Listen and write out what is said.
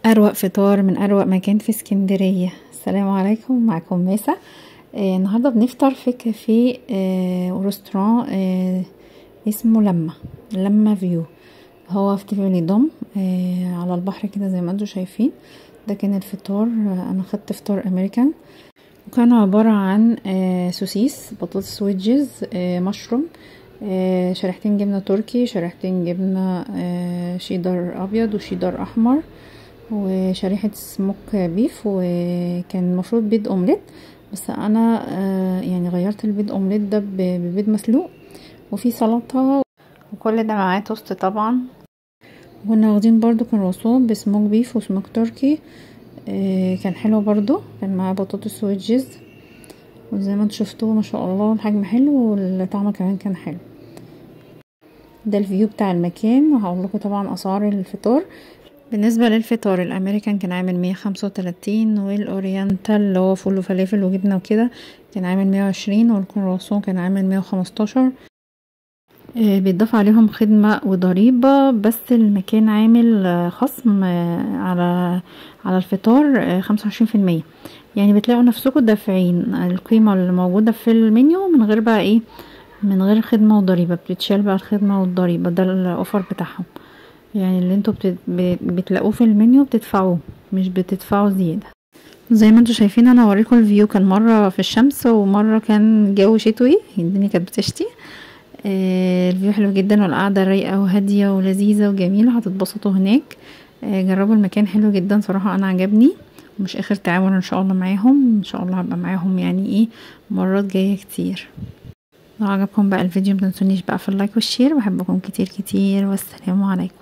اروق فطار من اروق مكان في اسكندريه. السلام عليكم، معكم ميسة. النهارده بنفطر في كافيه ورستوران اسمه لما فيو. هو في تيفاني دوم على البحر كده زي ما انتم شايفين. ده كان الفطار. انا خدت فطار امريكان، وكان عباره عن سوسيس، بطاطس ويدجز، مشروم، شريحتين جبنه تركي، شريحتين جبنه شيدر ابيض وشيدر احمر، وشريحة سموك بيف، وكان المفروض بيض اومليت، بس انا يعني غيرت البيض اومليت ده ببيض مسلوق، وفي سلطة، وكل ده معاه توست طبعا. كنا واخدين برضو كرواسون بسموك بيف وسموك تركي، كان حلو برضو، كان معاه بطاطس ويدجز، وزي ما انتوا شفتوه ما شاء الله الحجم حلو والطعم كمان كان حلو. ده الفيو بتاع المكان، وهقول لكم طبعا اسعار الفطار. بالنسبة للفطار الامريكان كان عامل 135، والاورينتال اللي هو فول وفلافل وجبنة وكده كان عامل 120، والكرواسون كان عامل 115. بيتضاف عليهم خدمة وضريبة، بس المكان عامل خصم على الفطار 25%. يعني بتلاقوا نفسكم دافعين القيمة اللي موجودة في المنيو من غير بقى ايه، من غير خدمة وضريبة، بتتشال بقى الخدمة والضريبة. ده الاوفر بتاعهم، يعني اللي انتوا بتلاقوه في المنيو بتدفعوه، مش بتدفعوا زيادة. زي ما انتوا شايفين انا اوريكم الفيو، كان مرة في الشمس ومرة كان جو شتوي، الدنيا كانت بتشتي. الفيو حلو جدا، والقعدة رايقة وهادية ولذيذة وجميلة، هتتبسطوا هناك. جربوا المكان، حلو جدا صراحة، انا عجبني، ومش اخر تعاون ان شاء الله معاهم، ان شاء الله هبقى معاهم يعني ايه مرات جاية كتير. لو عجبكم بقى الفيديو متنسونيش بقى في اللايك والشير، بحبكم كتير كتير، والسلام عليكم.